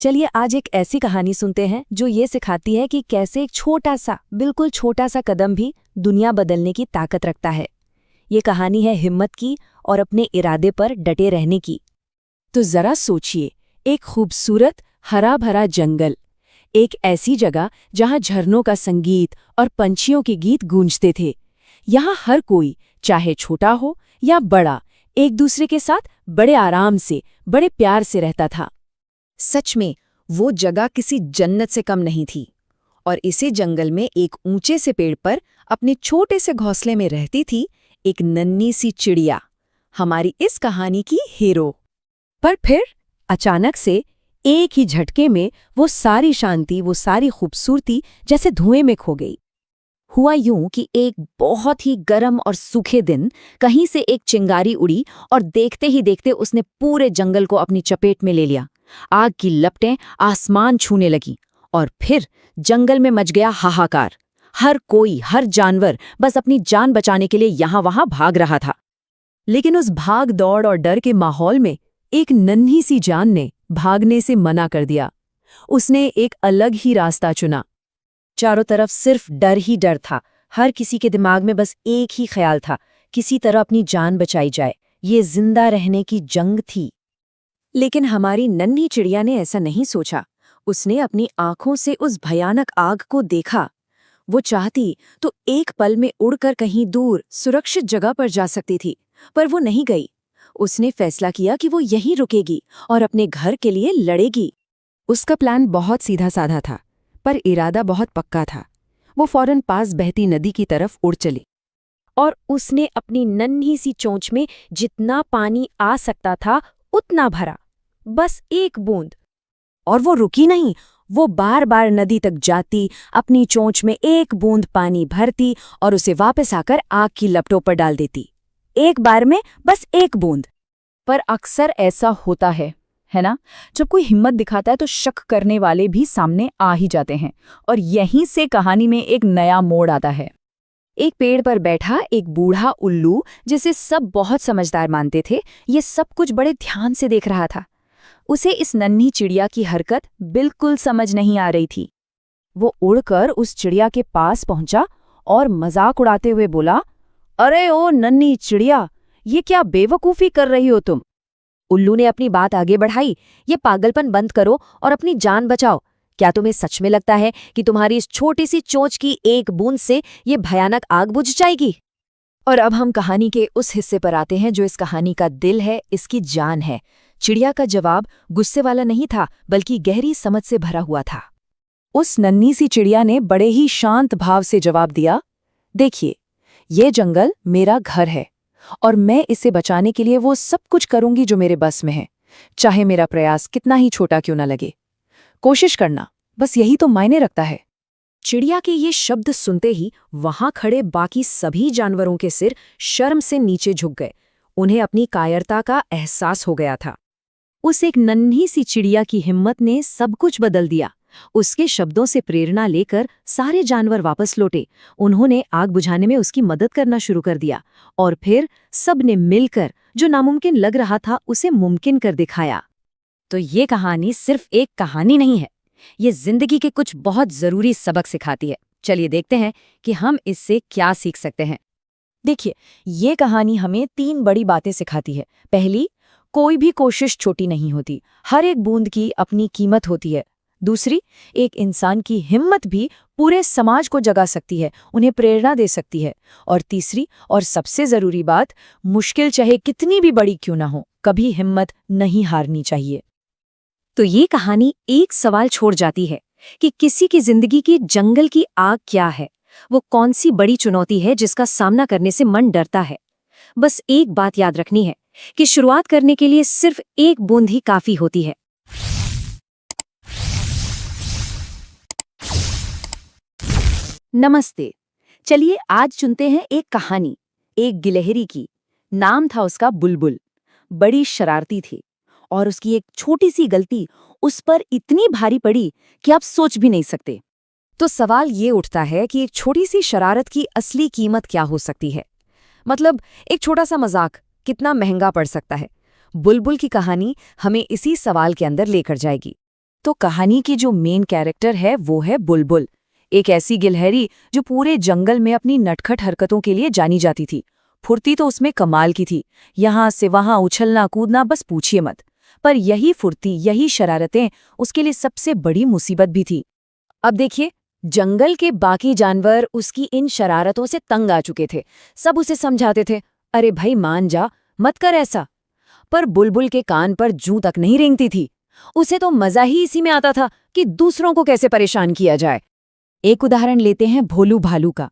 चलिए आज एक ऐसी कहानी सुनते हैं जो ये सिखाती है कि कैसे एक छोटा सा बिल्कुल छोटा सा कदम भी दुनिया बदलने की ताकत रखता है। ये कहानी है हिम्मत की और अपने इरादे पर डटे रहने की। तो जरा सोचिए, एक खूबसूरत हरा भरा जंगल, एक ऐसी जगह जहां झरनों का संगीत और पंछियों के गीत गूंजते थे। यहाँ हर कोई, चाहे छोटा हो या बड़ा, एक दूसरे के साथ बड़े आराम से, बड़े प्यार से रहता था। सच में वो जगह किसी जन्नत से कम नहीं थी। और इसी जंगल में एक ऊंचे से पेड़ पर अपने छोटे से घोंसले में रहती थी एक नन्ही सी चिड़िया, हमारी इस कहानी की हीरो। पर फिर अचानक से एक ही झटके में वो सारी शांति, वो सारी खूबसूरती जैसे धुएं में खो गई। हुआ यूं कि एक बहुत ही गर्म और सूखे दिन कहीं से एक चिंगारी उड़ी और देखते ही देखते उसने पूरे जंगल को अपनी चपेट में ले लिया। आग की लपटें आसमान छूने लगी और फिर जंगल में मच गया हाहाकार। हर कोई, हर जानवर बस अपनी जान बचाने के लिए यहां वहां भाग रहा था। लेकिन उस भाग दौड़ और डर के माहौल में एक नन्ही सी जान ने भागने से मना कर दिया। उसने एक अलग ही रास्ता चुना। चारों तरफ सिर्फ डर ही डर था। हर किसी के दिमाग में बस एक ही ख्याल था, किसी तरह अपनी जान बचाई जाए। ये जिंदा रहने की जंग थी। लेकिन हमारी नन्ही चिड़िया ने ऐसा नहीं सोचा। उसने अपनी आंखों से उस भयानक आग को देखा। वो चाहती तो एक पल में उड़कर कहीं दूर सुरक्षित जगह पर जा सकती थी, पर वो नहीं गई। उसने फैसला किया कि वो यहीं रुकेगी और अपने घर के लिए लड़ेगी। उसका प्लान बहुत सीधा साधा था, पर इरादा बहुत पक्का था। वो फौरन पास बहती नदी की तरफ उड़ चली और उसने अपनी नन्ही सी चोंच में जितना पानी आ सकता था उतना भरा, बस एक बूंद। और वो रुकी नहीं, वो बार बार नदी तक जाती, अपनी चोंच में एक बूंद पानी भरती और उसे वापस आकर आग की लपटों पर डाल देती। एक बार में बस एक बूंद। पर अक्सर ऐसा होता है ना? जब कोई हिम्मत दिखाता है तो शक करने वाले भी सामने आ ही जाते हैं। और यहीं से कहानी में एक नया मोड़ आता है। एक पेड़ पर बैठा एक बूढ़ा उल्लू, जिसे सब बहुत समझदार मानते थे, ये सब कुछ बड़े ध्यान से देख रहा था। उसे इस नन्ही चिड़िया की हरकत बिल्कुल समझ नहीं आ रही थी। वो उड़कर उस चिड़िया के पास पहुंचा और मजाक उड़ाते हुए बोला, अरे ओ नन्ही चिड़िया, ये क्या बेवकूफ़ी कर रही हो तुम? उल्लू ने अपनी बात आगे बढ़ाई, ये पागलपन बंद करो और अपनी जान बचाओ। क्या तुम्हें सच में लगता है कि तुम्हारी इस छोटी सी चोंच की एक बूंद से ये भयानक आग बुझ जाएगी? और अब हम कहानी के उस हिस्से पर आते हैं जो इस कहानी का दिल है, इसकी जान है। चिड़िया का जवाब गुस्से वाला नहीं था, बल्कि गहरी समझ से भरा हुआ था। उस नन्ही सी चिड़िया ने बड़े ही शांत भाव से जवाब दिया, देखिए, ये जंगल मेरा घर है और मैं इसे बचाने के लिए वो सब कुछ करूंगी जो मेरे बस में है, चाहे मेरा प्रयास कितना ही छोटा क्यों न लगे। कोशिश करना, बस यही तो मायने रखता है। चिड़िया के ये शब्द सुनते ही वहां खड़े बाकी सभी जानवरों के सिर शर्म से नीचे झुक गए। उन्हें अपनी कायरता का एहसास हो गया था। उस एक नन्ही सी चिड़िया की हिम्मत ने सब कुछ बदल दिया। उसके शब्दों से प्रेरणा लेकर सारे जानवर वापस लौटे। उन्होंने आग बुझाने में उसकी मदद करना शुरू कर दिया और फिर सबने मिलकर जो नामुमकिन लग रहा था उसे मुमकिन कर दिखाया। तो ये कहानी सिर्फ एक कहानी नहीं है, ये जिंदगी के कुछ बहुत जरूरी सबक सिखाती है। चलिए देखते हैं कि हम इससे क्या सीख सकते हैं। देखिए, ये कहानी हमें 3 बड़ी बातें सिखाती है। पहली, कोई भी कोशिश छोटी नहीं होती, हर एक बूंद की अपनी कीमत होती है। दूसरी, एक इंसान की हिम्मत भी पूरे समाज को जगा सकती है, उन्हें प्रेरणा दे सकती है। और तीसरी और सबसे जरूरी बात, मुश्किल चाहे कितनी भी बड़ी क्यों ना हो, कभी हिम्मत नहीं हारनी चाहिए। तो ये कहानी एक सवाल छोड़ जाती है कि किसी की जिंदगी की जंगल की आग क्या है, वो कौन सी बड़ी चुनौती है जिसका सामना करने से मन डरता है। बस एक बात याद रखनी है कि शुरुआत करने के लिए सिर्फ एक बूंद ही काफी होती है। नमस्ते। चलिए आज चुनते हैं एक कहानी, एक गिलहरी की। नाम था उसका बुलबुल। बड़ी शरारती थी और उसकी एक छोटी सी गलती उस पर इतनी भारी पड़ी कि आप सोच भी नहीं सकते। तो सवाल ये उठता है कि एक छोटी सी शरारत की असली कीमत क्या हो सकती है? मतलब एक छोटा सा मजाक कितना महंगा पड़ सकता है? बुलबुल की कहानी हमें इसी सवाल के अंदर लेकर जाएगी। तो कहानी की जो मेन कैरेक्टर है वो है बुलबुल, एक ऐसी गिलहरी जो पूरे जंगल में अपनी नटखट हरकतों के लिए जानी जाती थी। फुर्ती तो उसमें कमाल की थी, यहाँ से वहां उछलना कूदना बस पूछिए मत। पर यही फुर्ती, यही शरारतें उसके लिए सबसे बड़ी मुसीबत भी थी। अब देखिए, जंगल के बाकी जानवर उसकी इन शरारतों से तंग आ चुके थे। सब उसे समझाते थे, अरे भाई मान जा, मत कर ऐसा। पर बुलबुल के कान पर जूं तक नहीं रेंगती थी। उसे तो मजा ही इसी में आता था कि दूसरों को कैसे परेशान किया जाए। एक उदाहरण लेते हैं भोलू भालू का।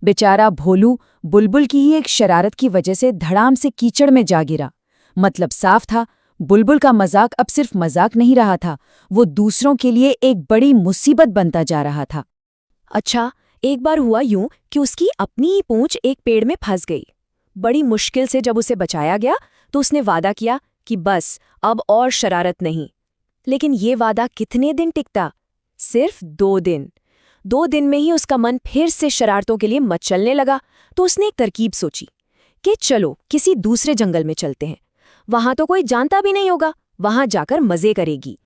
बेचारा भोलू बुलबुल की ही एक शरारत की वजह से धड़ाम से कीचड़ में जा गिरा। मतलब साफ था, बुलबुल का मजाक अब सिर्फ मजाक नहीं रहा था, वो दूसरों के लिए एक बड़ी मुसीबत बनता जा रहा था। अच्छा, एक बार हुआ यूं कि उसकी अपनी ही पूंछ एक पेड़ में फंस गई। बड़ी मुश्किल से जब उसे बचाया गया तो उसने वादा किया कि बस अब और शरारत नहीं। लेकिन ये वादा कितने दिन टिकता? सिर्फ 2 दिन। 2 दिन में ही उसका मन फिर से शरारतों के लिए मचलने लगा। तो उसने एक तरकीब सोची कि चलो किसी दूसरे जंगल में चलते हैं, वहां तो कोई जानता भी नहीं होगा, वहां जाकर मजे करेगी।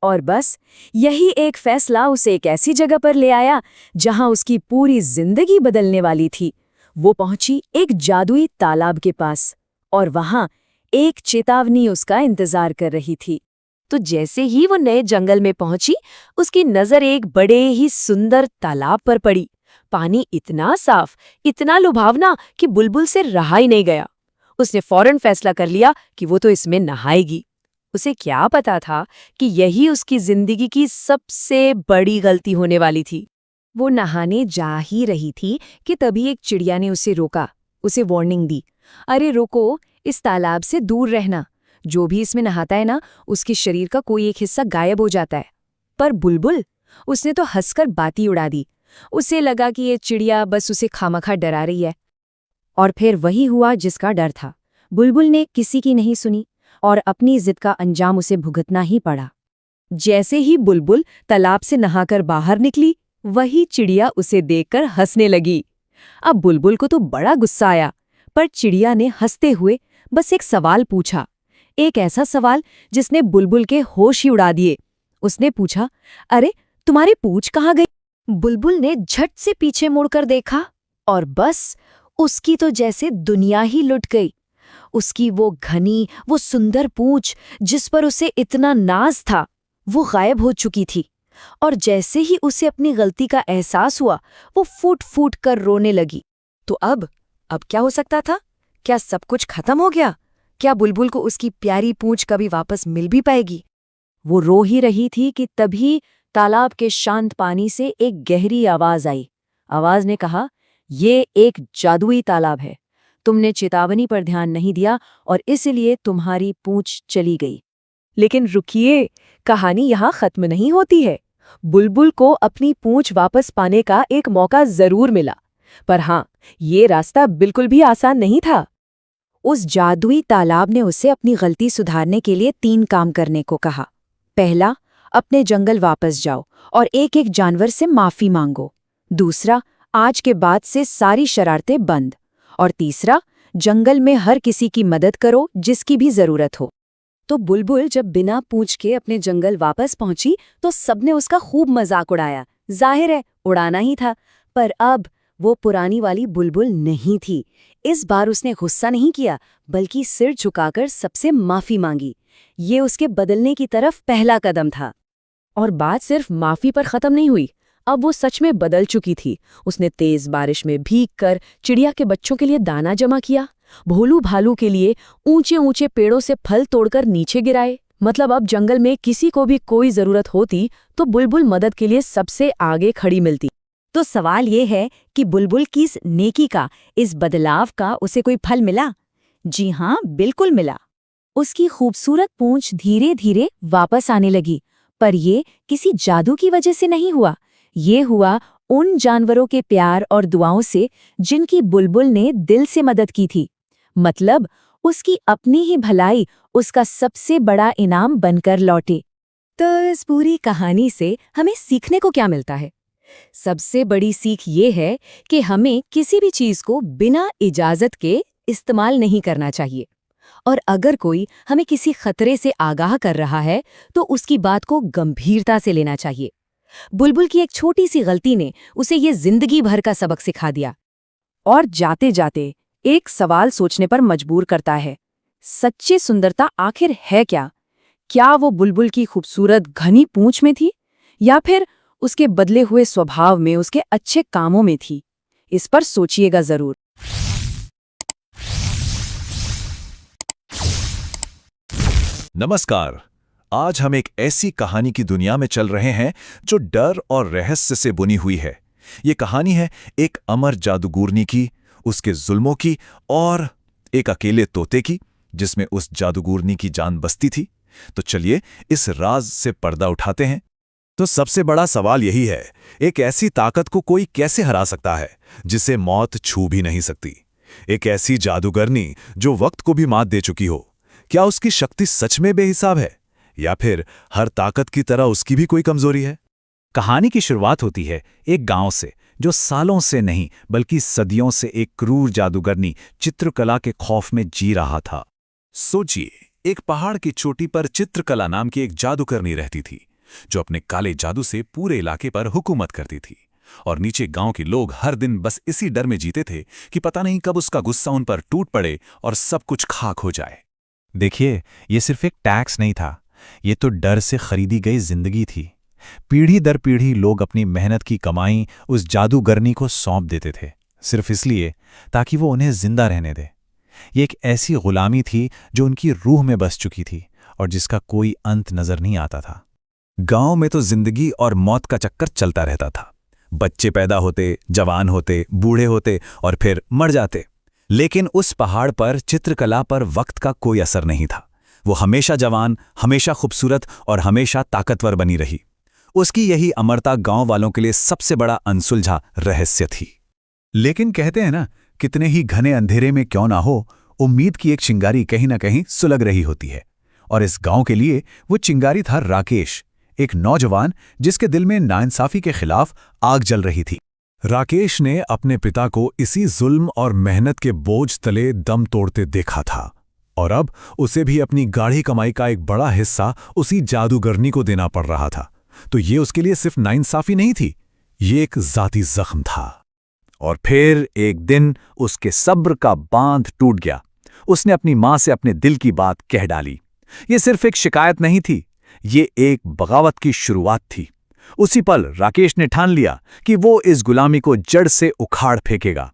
और बस यही एक फैसला उसे एक ऐसी जगह पर ले आया जहां उसकी पूरी जिंदगी बदलने वाली थी। वो पहुंची एक जादुई तालाब के पास, और वहां एक चेतावनी उसका इंतजार कर रही थी। तो जैसे ही वो नए जंगल में पहुंची, उसकी नजर एक बड़े ही सुंदर तालाब पर पड़ी। पानी इतना साफ, इतना लुभावना कि बुलबुल से रहा ही नहीं गया। उसने फौरन फैसला कर लिया कि वो तो इसमें नहाएगी। उसे क्या पता था कि यही उसकी जिंदगी की सबसे बड़ी गलती होने वाली थी। वो नहाने जा ही रही थी कि तभी एक चिड़िया ने उसे रोका, उसे वार्निंग दी, अरे रुको, इस तालाब से दूर रहना। जो भी इसमें नहाता है ना, उसके शरीर का कोई एक हिस्सा गायब हो जाता है। पर बुलबुल, उसने तो हंसकर बाती उड़ा दी। उसे लगा कि ये चिड़िया बस उसे खामखा डरा रही है। और फिर वही हुआ जिसका डर था। बुलबुल ने किसी की नहीं सुनी और अपनी जिद का अंजाम उसे भुगतना ही पड़ा। जैसे ही बुलबुल तालाब से नहाकर बाहर निकली, वही चिड़िया उसे देखकर हंसने लगी। अब बुलबुल को तो बड़ा गुस्सा आया, पर चिड़िया ने हंसते हुए बस एक सवाल पूछा, एक ऐसा सवाल जिसने बुलबुल के होश ही उड़ा दिए। उसने पूछा, अरे तुम्हारी पूंछ कहाँ गई? बुलबुल ने झट से पीछे मुड़कर देखा, और बस उसकी तो जैसे दुनिया ही लुट गई। उसकी वो घनी, वो सुंदर पूंछ जिस पर उसे इतना नाज था, वो गायब हो चुकी थी। और जैसे ही उसे अपनी गलती का एहसास हुआ, वो फूट फूट कर रोने लगी। तो अब क्या हो सकता था? क्या सब कुछ खत्म हो गया? क्या बुलबुल को उसकी प्यारी पूंछ कभी वापस मिल भी पाएगी? वो रो ही रही थी कि तभी तालाब के शांत पानी से एक गहरी आवाज आई। आवाज ने कहा, ये एक जादुई तालाब है। तुमने चेतावनी पर ध्यान नहीं दिया और इसलिए तुम्हारी पूंछ चली गई। लेकिन रुकिए, कहानी यहाँ खत्म नहीं होती है। बुलबुल को अपनी पूंछ वापस पाने का एक मौका जरूर मिला। पर हाँ, ये रास्ता बिल्कुल भी आसान नहीं था। उस जादुई तालाब ने उसे अपनी गलती सुधारने के लिए 3 काम करने को कहा। पहला, अपने जंगल वापस जाओ और एक-एक जानवर से माफी मांगो। दूसरा, आज के बाद से सारी शरारतें बंद। और तीसरा, जंगल में हर किसी की मदद करो जिसकी भी जरूरत हो। तो बुलबुल जब बिना पूछ के अपने जंगल वापस पहुंची तो सबने उसका खूब मजाक उड़ाया। जाहिर है, उड़ाना ही था। पर अब वो पुरानी वाली बुलबुल नहीं थी। इस बार उसने गुस्सा नहीं किया, बल्कि सिर झुकाकर सबसे माफी मांगी। ये उसके बदलने की तरफ पहला कदम था। और बात सिर्फ माफी पर खत्म नहीं हुई, अब वो सच में बदल चुकी थी। उसने तेज बारिश में भीगकर चिड़िया के बच्चों के लिए दाना जमा किया, भोलू भालू के लिए ऊंचे ऊंचे पेड़ों से फल तोड़कर नीचे गिराए। मतलब अब जंगल में किसी को भी कोई जरूरत होती तो बुलबुल मदद के लिए सबसे आगे खड़ी मिलती। तो सवाल ये है कि बुलबुल की इस नेकी का, इस बदलाव का उसे कोई फल मिला? जी हाँ, बिल्कुल मिला। उसकी खूबसूरत पूंछ धीरे धीरे वापस आने लगी। पर ये किसी जादू की वजह से नहीं हुआ। ये हुआ उन जानवरों के प्यार और दुआओं से जिनकी बुलबुल ने दिल से मदद की थी। मतलब उसकी अपनी ही भलाई उसका सबसे बड़ा इनाम बनकर लौटे। तो इस पूरी कहानी से हमें सीखने को क्या मिलता है? सबसे बड़ी सीख ये है कि हमें किसी भी चीज को बिना इजाजत के इस्तेमाल नहीं करना चाहिए। और अगर कोई हमें किसी खतरे से आगाह कर रहा है तो उसकी बात को गंभीरता से लेना चाहिए। बुलबुल की एक छोटी सी गलती ने उसे ये जिंदगी भर का सबक सिखा दिया। और जाते जाते एक सवाल सोचने पर मजबूर करता है, सच्ची सुंदरता आखिर है क्या? क्या वो बुलबुल की खूबसूरत घनी पूंछ में थी, या फिर उसके बदले हुए स्वभाव में, उसके अच्छे कामों में थी? इस पर सोचिएगा जरूर। नमस्कार। आज हम एक ऐसी कहानी की दुनिया में चल रहे हैं जो डर और रहस्य से बुनी हुई है। ये कहानी है एक अमर जादूगरनी की, उसके जुल्मों की और एक अकेले तोते की जिसमें उस जादूगरनी की जान बसती थी। तो चलिए इस राज से पर्दा उठाते हैं। तो सबसे बड़ा सवाल यही है, एक ऐसी ताकत को कोई कैसे हरा सकता है जिसे मौत छू भी नहीं सकती? एक ऐसी जादूगरनी जो वक्त को भी मात दे चुकी हो। क्या उसकी शक्ति सच में बेहिसाब है, या फिर हर ताकत की तरह उसकी भी कोई कमजोरी है? कहानी की शुरुआत होती है एक गांव से, जो सालों से नहीं बल्कि सदियों से एक क्रूर जादूगरनी चित्रकला के खौफ में जी रहा था। सोचिए, एक पहाड़ की चोटी पर चित्रकला नाम की एक जादूगरनी रहती थी, जो अपने काले जादू से पूरे इलाके पर हुकूमत करती थी। और नीचे गांव के लोग हर दिन बस इसी डर में जीते थे कि पता नहीं कब उसका गुस्सा उन पर टूट पड़े और सब कुछ खाक हो जाए। देखिए, ये सिर्फ एक टैक्स नहीं था, ये तो डर से खरीदी गई जिंदगी थी। पीढ़ी दर पीढ़ी लोग अपनी मेहनत की कमाई उस जादूगरनी को सौंप देते थे, सिर्फ इसलिए ताकि वो उन्हें जिंदा रहने दे। ये एक ऐसी गुलामी थी जो उनकी रूह में बस चुकी थी और जिसका कोई अंत नजर नहीं आता था। गांव में तो जिंदगी और मौत का चक्कर चलता रहता था। बच्चे पैदा होते, जवान होते, बूढ़े होते और फिर मर जाते। लेकिन उस पहाड़ पर चित्रकला पर वक्त का कोई असर नहीं था। वो हमेशा जवान, हमेशा खूबसूरत और हमेशा ताकतवर बनी रही। उसकी यही अमरता गांव वालों के लिए सबसे बड़ा अनसुलझा रहस्य थी। लेकिन कहते हैं ना, कितने ही घने अंधेरे में क्यों ना हो, उम्मीद की एक चिंगारी कहीं ना कहीं सुलग रही होती है। और इस गांव के लिए वो चिंगारी था राकेश, एक नौजवान जिसके दिल में नाइंसाफी के खिलाफ आग जल रही थी। राकेश ने अपने पिता को इसी जुल्म और मेहनत के बोझ तले दम तोड़ते देखा था, और अब उसे भी अपनी गाढ़ी कमाई का एक बड़ा हिस्सा उसी जादूगरनी को देना पड़ रहा था। तो ये उसके लिए सिर्फ नाइंसाफी नहीं थी, ये एक जाती जख्म था। और फिर एक दिन उसके सब्र का बांध टूट गया। उसने अपनी मां से अपने दिल की बात कह डाली। ये सिर्फ एक शिकायत नहीं थी, ये एक बगावत की शुरुआत थी। उसी पल राकेश ने ठान लिया कि वो इस गुलामी को जड़ से उखाड़ फेंकेगा।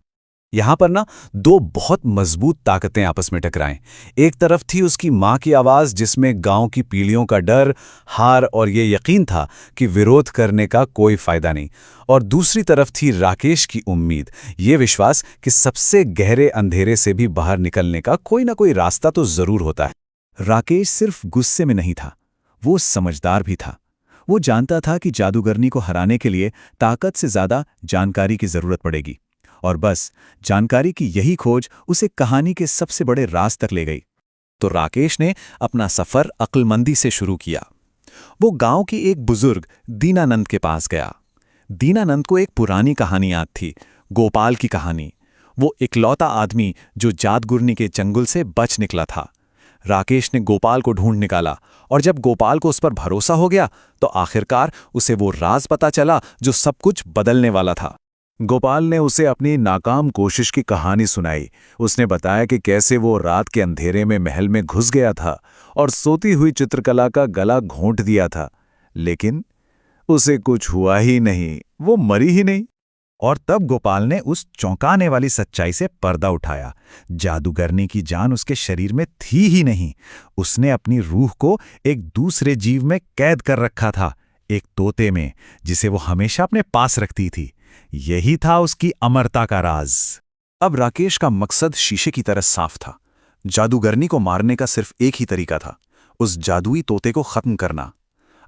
यहां पर ना दो बहुत मजबूत ताकतें आपस में टकराएं। एक तरफ थी उसकी मां की आवाज, जिसमें गांव की पीढ़ियों का डर, हार और ये यकीन था कि विरोध करने का कोई फायदा नहीं। और दूसरी तरफ थी राकेश की उम्मीद, ये विश्वास कि सबसे गहरे अंधेरे से भी बाहर निकलने का कोई ना कोई रास्ता तो जरूर होता है। राकेश सिर्फ गुस्से में नहीं था, वो समझदार भी था। वो जानता था कि जादूगरनी को हराने के लिए ताकत से ज्यादा जानकारी की जरूरत पड़ेगी, और बस जानकारी की यही खोज उसे कहानी के सबसे बड़े राज तक ले गई। तो राकेश ने अपना सफर अक्लमंदी से शुरू किया। वो गांव की एक बुजुर्ग दीनानंद के पास गया। दीनानंद को एक पुरानी कहानी याद थी, गोपाल की कहानी। वो इकलौता आदमी जो जादूगरनी के चंगुल से बच निकला था। राकेश ने गोपाल को ढूंढ निकाला, और जब गोपाल को उस पर भरोसा हो गया तो आखिरकार उसे वो राज पता चला जो सब कुछ बदलने वाला था। गोपाल ने उसे अपनी नाकाम कोशिश की कहानी सुनाई। उसने बताया कि कैसे वो रात के अंधेरे में महल में घुस गया था और सोती हुई चित्रकला का गला घोंट दिया था, लेकिन उसे कुछ हुआ ही नहीं, वो मरी ही नहीं। और तब गोपाल ने उस चौंकाने वाली सच्चाई से पर्दा उठाया। जादूगरनी की जान उसके शरीर में थी ही नहीं, उसने अपनी रूह को एक दूसरे जीव में कैद कर रखा था, एक तोते में, जिसे वो हमेशा अपने पास रखती थी। यही था उसकी अमरता का राज। अब राकेश का मकसद शीशे की तरह साफ था। जादूगरनी को मारने का सिर्फ एक ही तरीका था, उस जादुई तोते को खत्म करना।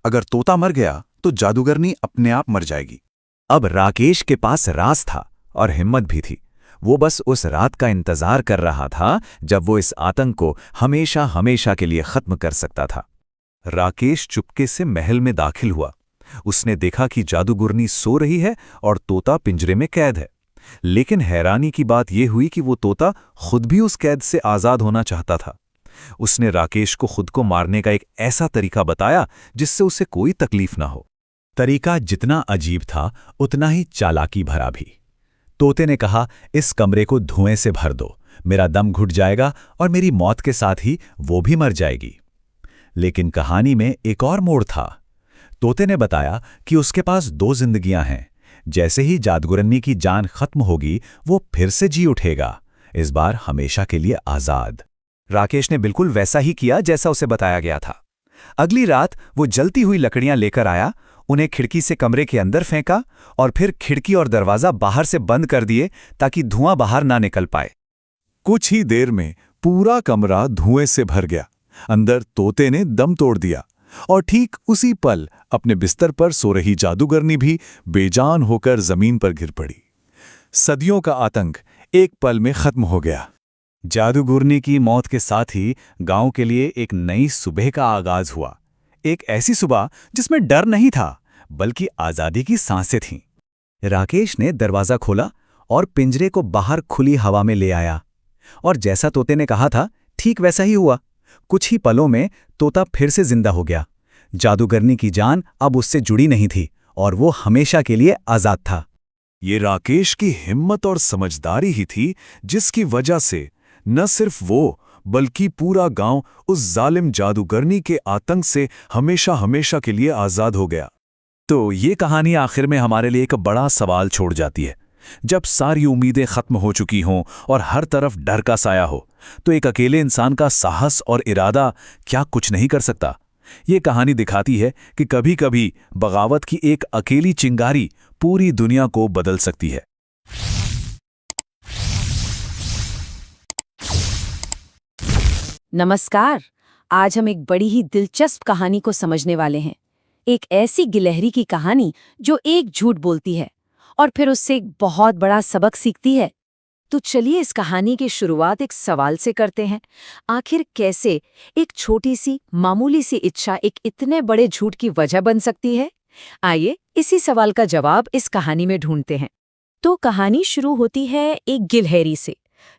अगर तोता मर गया तो जादूगरनी अपने आप मर जाएगी। अब राकेश के पास राज था और हिम्मत भी थी। वो बस उस रात का इंतजार कर रहा था जब वो इस आतंक को हमेशा हमेशा के लिए खत्म कर सकता था। राकेश चुपके से महल में दाखिल हुआ। उसने देखा कि जादूगरनी सो रही है और तोता पिंजरे में कैद है। लेकिन हैरानी की बात यह हुई कि वो तोता खुद भी उस कैद से आजाद होना चाहता था। उसने राकेश को खुद को मारने का एक ऐसा तरीका बताया जिससे उसे कोई तकलीफ ना हो। तरीका जितना अजीब था उतना ही चालाकी भरा भी। तोते ने कहा, इस कमरे को धुएं से भर दो, मेरा दम घुट जाएगा और मेरी मौत के साथ ही वो भी मर जाएगी। लेकिन कहानी में एक और मोड़ था। तोते ने बताया कि उसके पास 2 जिंदगियां हैं। जैसे ही जादूगरनी की जान खत्म होगी वो फिर से जी उठेगा, इस बार हमेशा के लिए आजाद। राकेश ने बिल्कुल वैसा ही किया जैसा उसे बताया गया था। अगली रात वो जलती हुई लकड़ियां लेकर आया, उन्हें खिड़की से कमरे के अंदर फेंका और फिर खिड़की और दरवाजा बाहर से बंद कर दिए ताकि धुआं बाहर ना निकल पाए। कुछ ही देर में पूरा कमरा धुएं से भर गया। अंदर तोते ने दम तोड़ दिया और ठीक उसी पल अपने बिस्तर पर सो रही जादूगरनी भी बेजान होकर जमीन पर गिर पड़ी। सदियों का आतंक एक पल में खत्म हो गया। जादूगरनी की मौत के साथ ही गांव के लिए एक नई सुबह का आगाज हुआ। एक ऐसी सुबह जिसमें डर नहीं था बल्कि आजादी की सांसें थीं। राकेश ने दरवाजा खोला और पिंजरे को बाहर खुली हवा में ले आया। और जैसा तोते ने कहा था ठीक वैसा ही हुआ। कुछ ही पलों में तोता फिर से जिंदा हो गया। जादूगरनी की जान अब उससे जुड़ी नहीं थी और वो हमेशा के लिए आजाद था। ये राकेश की हिम्मत और समझदारी ही थी जिसकी वजह से न सिर्फ वो बल्कि पूरा गांव उस जालिम जादूगरनी के आतंक से हमेशा हमेशा के लिए आजाद हो गया। तो ये कहानी आखिर में हमारे लिए एक बड़ा सवाल छोड़ जाती है। जब सारी उम्मीदें खत्म हो चुकी हों और हर तरफ डर का साया हो, तो एक अकेले इंसान का साहस और इरादा क्या कुछ नहीं कर सकता? ये कहानी दिखाती है कि कभी-कभी बगावत की एक अकेली चिंगारी पूरी दुनिया को बदल सकती है। नमस्कार। आज हम एक बड़ी ही दिलचस्प कहानी को समझने वाले हैं। एक ऐसी गिलहरी की कहानी जो एक झूठ बोलती है और फिर उससे एक बहुत बड़ा सबक सीखती है। तो चलिए इस कहानी की शुरुआत एक सवाल से करते हैं। आखिर कैसे एक छोटी सी मामूली सी इच्छा एक इतने बड़े झूठ की वजह बन सकती है? आइए इसी सवाल का जवाब इस कहानी में ढूंढते हैं। तो कहानी शुरू होती है एक गिलहरी से,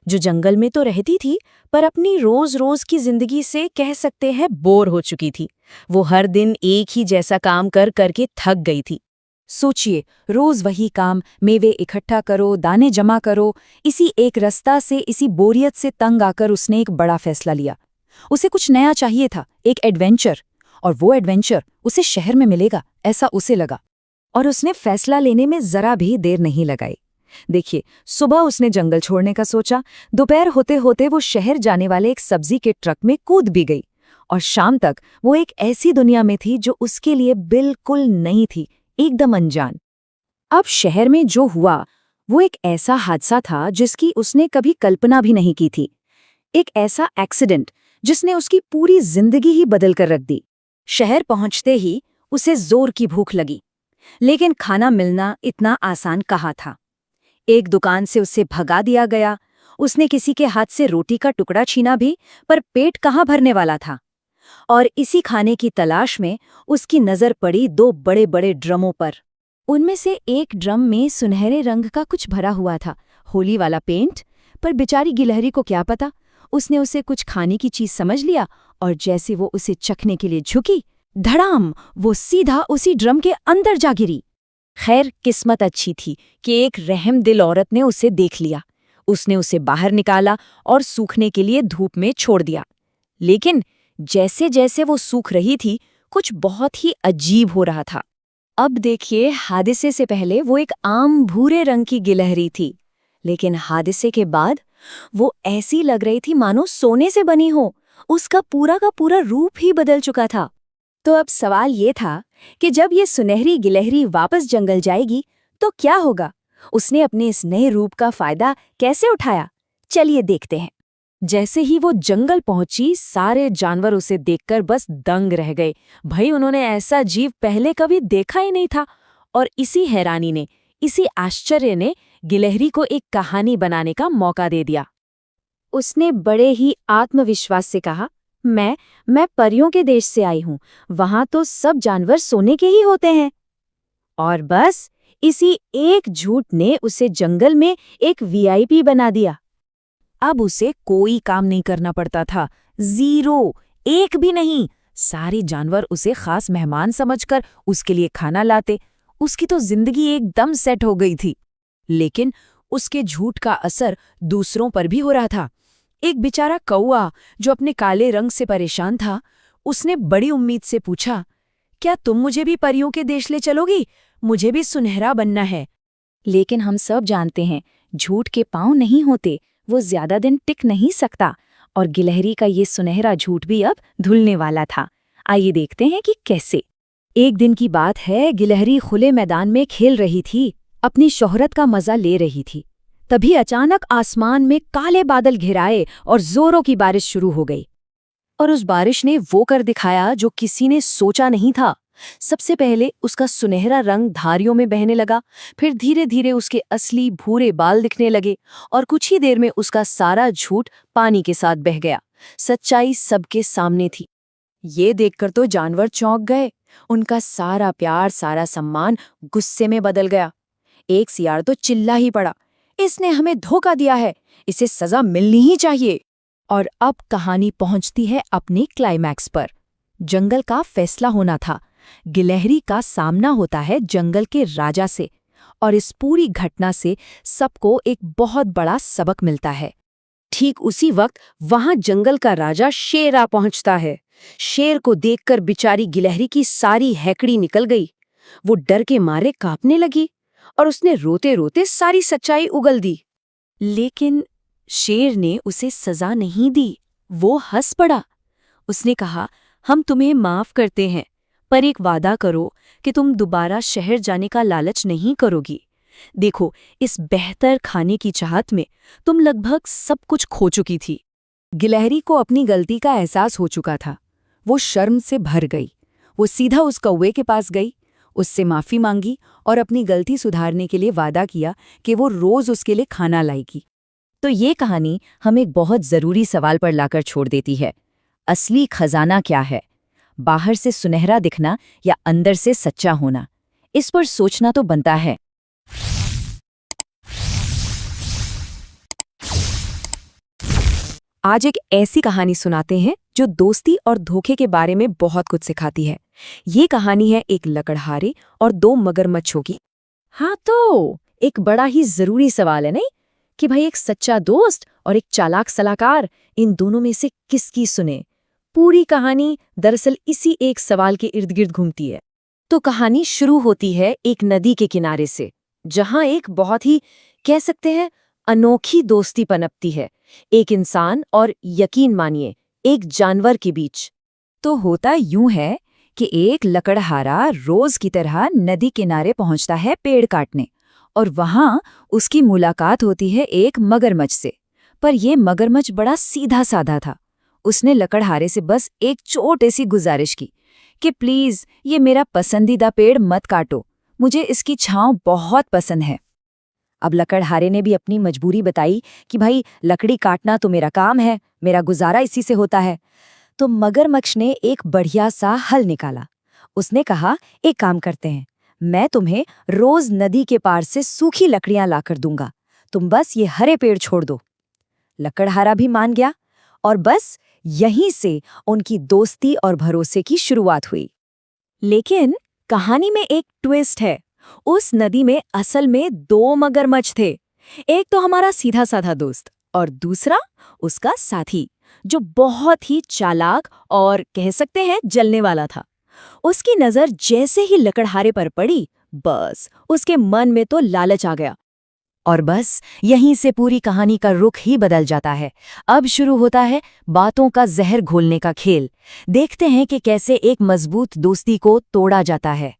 जो जंगल में तो रहती थी पर अपनी रोज-रोज की जिंदगी से कह सकते हैं बोर हो चुकी थी। वो हर दिन एक ही जैसा काम कर करके थक गई थी। सोचिए, रोज वही काम, मेवे इकट्ठा करो, दाने जमा करो। इसी एक रास्ता से, इसी बोरियत से तंग आकर उसने एक बड़ा फैसला लिया। उसे कुछ नया चाहिए था, एक एडवेंचर, और वो एडवेंचर उसे शहर में मिलेगा, ऐसा उसे लगा। और उसने फैसला लेने में जरा भी देर नहीं लगाई। देखिए, सुबह उसने जंगल छोड़ने का सोचा, दोपहर होते होते वो शहर जाने वाले एक सब्जी के ट्रक में कूद भी गई, और शाम तक वो एक ऐसी दुनिया में थी जो उसके लिए बिल्कुल नई थी, एकदम अनजान। अब शहर में जो हुआ वो एक ऐसा हादसा था जिसकी उसने कभी कल्पना भी नहीं की थी। एक ऐसा एक्सीडेंट जिसने उसकी पूरी जिंदगी ही बदल कर रख दी। शहर पहुंचते ही उसे जोर की भूख लगी, लेकिन खाना मिलना इतना आसान कहाँ था। एक दुकान से उसे भगा दिया गया। उसने किसी के हाथ से रोटी का टुकड़ा छीना भी, पर पेट कहाँ भरने वाला था। और इसी खाने की तलाश में उसकी नजर पड़ी 2 बड़े-बड़े ड्रमों पर। उनमें से एक ड्रम में सुनहरे रंग का कुछ भरा हुआ था, होली वाला पेंट। पर बेचारी गिलहरी को क्या पता, उसने उसे कुछ खाने की चीज समझ लिया, और जैसे वो उसे चखने के लिए झुकी, धड़ाम, वो सीधा उसी ड्रम के अंदर जा गिरी। खैर, किस्मत अच्छी थी कि एक रहमदिल औरत ने उसे देख लिया। उसने उसे बाहर निकाला और सूखने के लिए धूप में छोड़ दिया। लेकिन जैसे जैसे वो सूख रही थी, कुछ बहुत ही अजीब हो रहा था। अब देखिए, हादसे से पहले वो एक आम भूरे रंग की गिलहरी थी, लेकिन हादसे के बाद वो ऐसी लग रही थी मानो सोने से बनी हो। उसका पूरा का पूरा रूप ही बदल चुका था। तो अब सवाल ये था कि जब ये सुनहरी गिलहरी वापस जंगल जाएगी तो क्या होगा? उसने अपने इस नए रूप का फायदा कैसे उठाया? चलिए देखते हैं। जैसे ही वो जंगल पहुंची, सारे जानवर उसे देखकर बस दंग रह गए। भाई, उन्होंने ऐसा जीव पहले कभी देखा ही नहीं था। और इसी हैरानी ने, इसी आश्चर्य ने गिलहरी को एक कहानी बनाने का मौका दे दिया। उसने बड़े ही आत्मविश्वास से कहा, मैं परियों के देश से आई हूं, वहां तो सब जानवर सोने के ही होते हैं। और बस इसी एक झूठ ने उसे जंगल में एक वीआईपी बना दिया। अब उसे कोई काम नहीं करना पड़ता था, 0, एक भी नहीं। सारे जानवर उसे खास मेहमान समझकर उसके लिए खाना लाते। उसकी तो जिंदगी एकदम सेट हो गई थी। लेकिन उसके झूठ का असर दूसरों पर भी हो रहा था। एक बेचारा कौआ जो अपने काले रंग से परेशान था, उसने बड़ी उम्मीद से पूछा, क्या तुम मुझे भी परियों के देश ले चलोगी? मुझे भी सुनहरा बनना है। लेकिन हम सब जानते हैं, झूठ के पांव नहीं होते, वो ज्यादा दिन टिक नहीं सकता। और गिलहरी का ये सुनहरा झूठ भी अब धुलने वाला था। आइए देखते हैं कि कैसे। एक दिन की बात है, गिलहरी खुले मैदान में खेल रही थी, अपनी शोहरत का मजा ले रही थी। तभी अचानक आसमान में काले बादल घिराए और जोरों की बारिश शुरू हो गई। और उस बारिश ने वो कर दिखाया जो किसी ने सोचा नहीं था। सबसे पहले उसका सुनहरा रंग धारियों में बहने लगा, फिर धीरे धीरे उसके असली भूरे बाल दिखने लगे और कुछ ही देर में उसका सारा झूठ पानी के साथ बह गया। सच्चाई सबके सामने थी। ये देखकर तो जानवर चौंक गए। उनका सारा प्यार, सारा सम्मान गुस्से में बदल गया। एक सियार तो चिल्ला ही पड़ा, इसने हमें धोखा दिया है, इसे सजा मिलनी ही चाहिए। और अब कहानी पहुंचती है अपने क्लाइमैक्स पर। जंगल का फैसला होना था। गिलहरी का सामना होता है जंगल के राजा से। और इस पूरी घटना से सबको एक बहुत बड़ा सबक मिलता है। ठीक उसी वक्त वहां जंगल का राजा शेर आ पहुंचता है। शेर को देखकर बेचारी गिलहरी की सारी हैकड़ी निकल गई। वो डर के मारे कांपने लगी और उसने रोते रोते सारी सच्चाई उगल दी। लेकिन शेर ने उसे सजा नहीं दी। वो हंस पड़ा। उसने कहा, हम तुम्हें माफ करते हैं, पर एक वादा करो कि तुम दोबारा शहर जाने का लालच नहीं करोगी। देखो, इस बेहतर खाने की चाहत में तुम लगभग सब कुछ खो चुकी थी। गिलहरी को अपनी गलती का एहसास हो चुका था। वो शर्म से भर गई। वो सीधा उस कौवे के पास गई, उससे माफी मांगी और अपनी गलती सुधारने के लिए वादा किया कि वो रोज उसके लिए खाना लाएगी। तो ये कहानी हमें बहुत जरूरी सवाल पर लाकर छोड़ देती है। असली खजाना क्या है? बाहर से सुनहरा दिखना या अंदर से सच्चा होना? इस पर सोचना तो बनता है। आज एक ऐसी कहानी सुनाते हैं जो दोस्ती और धोखे के बारे में बहुत कुछ सिखाती है। ये कहानी है एक लकड़हारे और 2 मगरमच्छों की। हाँ, तो एक बड़ा ही जरूरी सवाल है नहीं कि भाई, एक सच्चा दोस्त और एक चालाक सलाहकार, इन दोनों में से किसकी सुने? पूरी कहानी दरअसल इसी एक सवाल के इर्द गिर्द घूमती है। तो कहानी शुरू होती है एक नदी के किनारे से, जहां एक बहुत ही, कह सकते हैं, अनोखी दोस्ती पनपती है। एक इंसान और, यकीन मानिए, एक जानवर के बीच। तो होता यूं है कि एक लकड़हारा रोज की तरह नदी किनारे पहुंचता है पेड़ काटने, और वहां उसकी मुलाकात होती है एक मगरमच्छ से। पर यह मगरमच्छ बड़ा सीधा साधा था। उसने लकड़हारे से बस एक छोटी सी गुजारिश की कि प्लीज ये मेरा पसंदीदा पेड़ मत काटो, मुझे इसकी छांव बहुत पसंद है। अब लकड़हारे ने भी अपनी मजबूरी बताई कि भाई, लकड़ी काटना तो मेरा काम है, मेरा गुजारा इसी से होता है। तो मगरमच्छ ने एक बढ़िया सा हल निकाला। उसने कहा, एक काम करते हैं, मैं तुम्हें रोज नदी के पार से सूखी लकड़ियां लाकर दूंगा, तुम बस ये हरे पेड़ छोड़ दो। लकड़हारा भी मान गया और बस यहीं से उनकी दोस्ती और भरोसे की शुरुआत हुई। लेकिन कहानी में एक ट्विस्ट है। उस नदी में असल में 2 मगरमच्छ थे। एक तो हमारा सीधा साधा दोस्त और दूसरा उसका साथी, जो बहुत ही चालाक और, कह सकते हैं, जलने वाला था। उसकी नजर जैसे ही लकड़हारे पर पड़ी, बस उसके मन में तो लालच आ गया। और बस यहीं से पूरी कहानी का रुख ही बदल जाता है। अब शुरू होता है बातों का जहर घोलने का खेल। देखते हैं कि कैसे एक मजबूत दोस्ती को तोड़ा जाता है।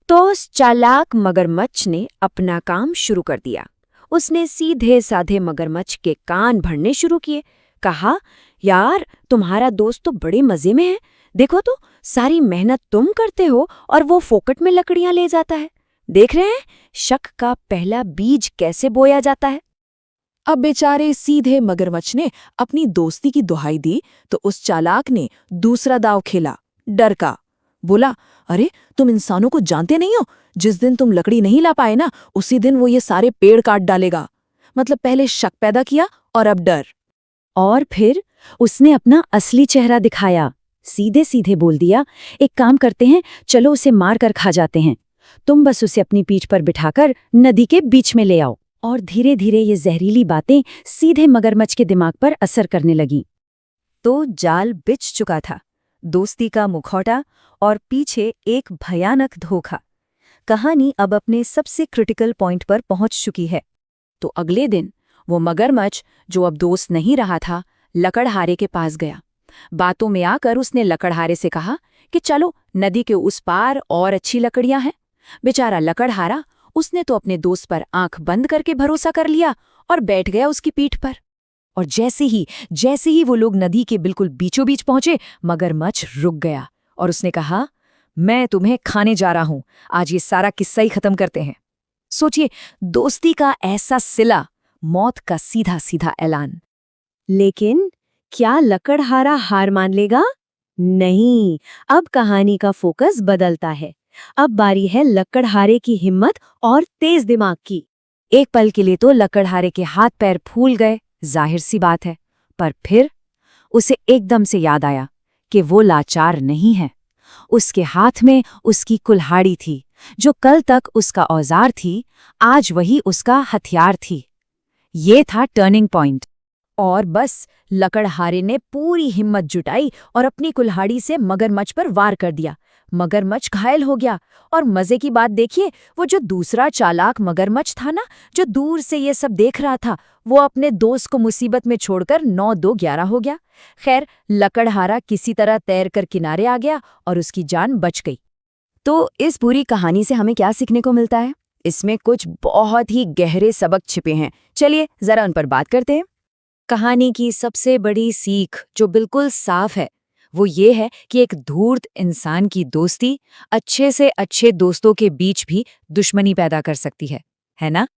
तो उस चालाक मगरमच्छ ने अपना काम शुरू कर दिया। उसने सीधे साधे मगरमच्छ के कान भरने शुरू किए। कहा, यार, तुम्हारा दोस्त तो बड़े मजे में है। देखो तो, सारी मेहनत तुम करते हो और वो फोकट में लकड़ियां ले जाता है। देख रहे हैं शक का पहला बीज कैसे बोया जाता है। अब बेचारे सीधे मगरमच्छ ने अपनी दोस्ती की दुहाई दी तो उस चालाक ने दूसरा दांव खेला, डर का। बोला, अरे तुम इंसानों को जानते नहीं हो, जिस दिन तुम लकड़ी नहीं ला पाए ना, उसी दिन वो ये सारे पेड़ काट डालेगा। मतलब पहले शक पैदा किया और अब डर। और फिर उसने अपना असली चेहरा दिखाया, सीधे सीधे बोल दिया, एक काम करते हैं, चलो उसे मार कर खा जाते हैं। तुम बस उसे अपनी पीठ पर बिठाकर नदी के बीच में ले आओ। और धीरे धीरे ये जहरीली बातें सीधे मगरमच्छ के दिमाग पर असर करने लगीं। तो जाल बिछ चुका था, दोस्ती का मुखौटा और पीछे एक भयानक धोखा। कहानी अब अपने सबसे क्रिटिकल पॉइंट पर पहुंच चुकी है। तो अगले दिन वो मगरमच्छ, जो अब दोस्त नहीं रहा था, लकड़हारे के पास गया। बातों में आकर उसने लकड़हारे से कहा कि चलो नदी के उस पार और अच्छी लकड़ियां हैं। बेचारा लकड़हारा, उसने तो अपने दोस्त पर आंख बंद करके भरोसा कर लिया और बैठ गया उसकी पीठ पर। और जैसे ही वो लोग नदी के बिल्कुल बीचों बीच पहुंचे, मगरमच्छ रुक गया और उसने कहा, मैं तुम्हें खाने जा रहा हूं, आज ये सारा किस्सा ही खत्म करते हैं। सोचिए, दोस्ती का ऐसा सिला, मौत का सीधा सीधा ऐलान। लेकिन क्या लकड़हारा हार मान लेगा? नहीं, अब कहानी का फोकस बदलता है। अब बारी है लकड़हारे की हिम्मत और तेज दिमाग की। एक पल के लिए तो लकड़हारे के हाथ पैर फूल गए, जाहिर सी बात है, पर फिर उसे एकदम से याद आया कि वो लाचार नहीं है। उसके हाथ में उसकी कुल्हाड़ी थी, जो कल तक उसका औजार थी, आज वही उसका हथियार थी। ये था टर्निंग पॉइंट। और बस लकड़हारे ने पूरी हिम्मत जुटाई और अपनी कुल्हाड़ी से मगरमच्छ पर वार कर दिया। मगरमच्छ घायल हो गया। और मजे की बात देखिए, वो जो दूसरा चालाक मगरमच्छ था ना, जो दूर से ये सब देख रहा था, वो अपने दोस्त को मुसीबत में छोड़कर 9-2-11 हो गया। खैर, लकड़हारा किसी तरह तैरकर किनारे आ गया और उसकी जान बच गई। तो इस पूरी कहानी से हमें क्या सीखने को मिलता है? इसमें कुछ बहुत ही गहरे सबक छिपे हैं। चलिए जरा उन पर बात करते हैं। कहानी की सबसे बड़ी सीख जो बिल्कुल साफ है, वो ये है कि एक धूर्त इंसान की दोस्ती अच्छे से अच्छे दोस्तों के बीच भी दुश्मनी पैदा कर सकती है ना?